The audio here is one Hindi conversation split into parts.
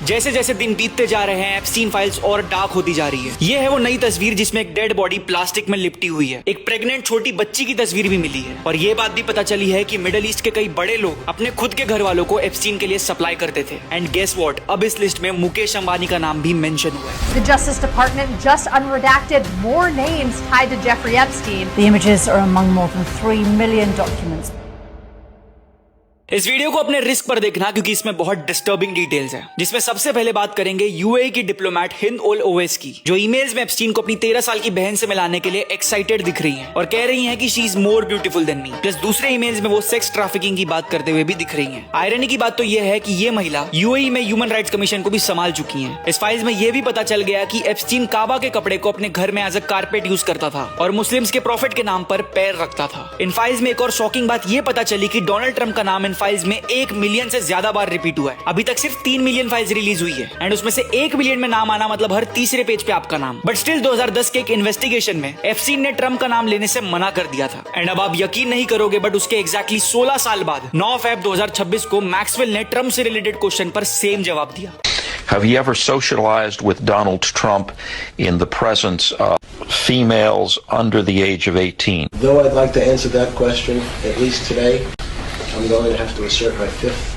जैसे जैसे दिन बीतते जा रहे हैं एप्स्टीन फाइल्स और डार्क होती जा रही है। ये है वो नई तस्वीर जिसमें एक डेड बॉडी प्लास्टिक में लिपटी हुई है। एक प्रेग्नेंट छोटी बच्ची की तस्वीर भी मिली है और ये बात भी पता चली है कि मिडिल ईस्ट के कई बड़े लोग अपने खुद के घर वालों को एप्स्टीन के लिए सप्लाई करते थे। एंड गेस व्हाट, अब इस लिस्ट में मुकेश अंबानी का नाम भी मेंशन हुआ है। The Justice Department just unredacted more names tied to Jeffrey Epstein. The images are among more than 3 million documents. इस वीडियो को अपने रिस्क पर देखना क्योंकि इसमें बहुत डिस्टर्बिंग डिटेल्स हैं, जिसमें सबसे पहले बात करेंगे यूएई की डिप्लोमेट हिंद उल ओवैस की, जो ईमेल्स में एप्स्टीन को अपनी 13 साल की बहन से मिलाने के लिए एक्साइटेड दिख रही हैं और कह रही हैं कि she is more beautiful than me. Plus दूसरे ईमेल्स में वो सेक्स ट्रैफिकिंग की बात करते हुए भी दिख रही हैं। आयरनी की बात तो यह है कि ये महिला यूएई में ह्यूमन राइट्स कमीशन को भी संभाल चुकी है। इस फाइल्स में यह भी पता चल गया कि एप्स्टीन काबा के कपड़े को अपने घर में एज अ कारपेट यूज करता था और मुस्लिम्स के प्रॉफिट के नाम पर पैर रखता था। इन फाइल्स में एक और शॉकिंग बात यह पता चली कि डोनाल्ड ट्रंप का नाम इन फाइल्स में 1 मिलियन से ज्यादा बार रिपीट हुआ है। अभी तक सिर्फ 3 मिलियन फाइल्स रिलीज हुई है एंड उसमें से 1 मिलियन में नाम आना मतलब हर तीसरे पेज पे आपका नाम। बट स्टिल 2010 के एक इन्वेस्टिगेशन में एप्स्टीन ने ट्रंप का नाम लेने से मना कर दिया था। एंड अब आप यकीन नहीं करोगे बट उसके एग्जैक्टली 16 साल बाद 9 फेब 2026 को मैक्सवेल ने ट्रंप से रिलेटेड क्वेश्चन पर सेम जवाब दिया। Have you ever socialized with Donald Trump in the presence of females under the age of 18? Though I'd like to answer that question, at least today, I'm going to have to assert my 5th,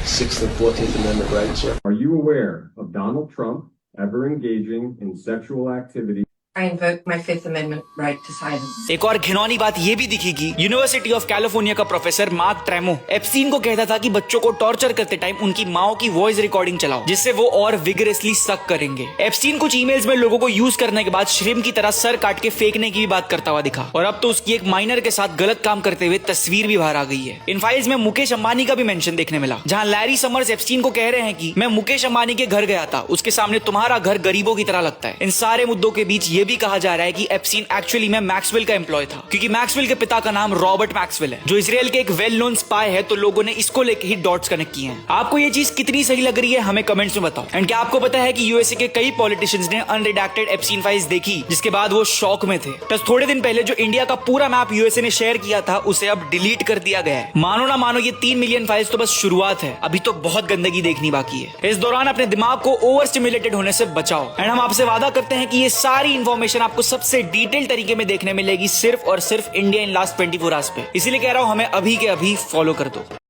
6th, and 14th Amendment rights, sir. Are you aware of Donald Trump ever engaging in sexual activity? I invoke my Fifth Amendment right to silence. एक और घिनौनी बात ये भी दिखी कि यूनिवर्सिटी ऑफ कैलिफोर्निया का प्रोफेसर मार्क ट्रेमो एप्स्टीन को कहता था कि बच्चों को टॉर्चर करते टाइम उनकी माओ की वॉइस रिकॉर्डिंग चलाओ जिससे वो और विगरसली सक करेंगे। एप्स्टीन कुछ ईमेल्स में लोगों को यूज करने के बाद श्रिम्प की तरह सर काट के फेंकने की भी बात करता हुआ दिखा और अब तो उसकी एक माइनर के साथ गलत काम करते हुए तस्वीर भी बाहर आ गई है। इन फाइल्स में मुकेश अंबानी का भी मेंशन देखने मिला, जहां लैरी समर्स एप्स्टीन को कह रहे हैं कि मैं मुकेश अंबानी के घर गया था, उसके सामने तुम्हारा घर गरीबों की तरह लगता है। इन सारे मुद्दों के बीच ये भी कहा जा रहा है कि एप्स्टीन एक्चुअली में मैक्सवेल का एम्प्लॉय था, क्योंकि मैक्सवेल के पिता का नाम रॉबर्ट मैक्सवेल है जो इजराइल के एक वेल नोन स्पाई है। तो लोगों ने इसको लेकर ही डॉट्स कनेक्ट किए हैं। आपको ये चीज कितनी सही लग रही है हमें कमेंट्स में बताओ। एंड क्या आपको पता है कि यूएसए के कई पॉलिटिशियंस ने अनरिडैक्टेड एप्स्टीन फाइल्स देखी जिसके बाद वो शॉक में थे। प्लस थोड़े दिन पहले जो इंडिया का पूरा मैप यूएसए ने शेयर किया था उसे अब डिलीट कर दिया गया है। मानो ना मानो ये 3 मिलियन फाइल्स तो बस शुरुआत है, अभी तो बहुत गंदगी देखनी बाकी है। इस दौरान अपने दिमाग को ओवर स्टिमुलेटेड होने से बचाओ एंड हम आपसे वादा करते हैं कि ये सारी इंफॉर्मेशन आपको सबसे डिटेल तरीके में देखने मिलेगी सिर्फ और सिर्फ इंडिया इन लास्ट 24 आवर्स पे। इसीलिए कह रहा हूं हमें अभी के अभी फॉलो कर दो।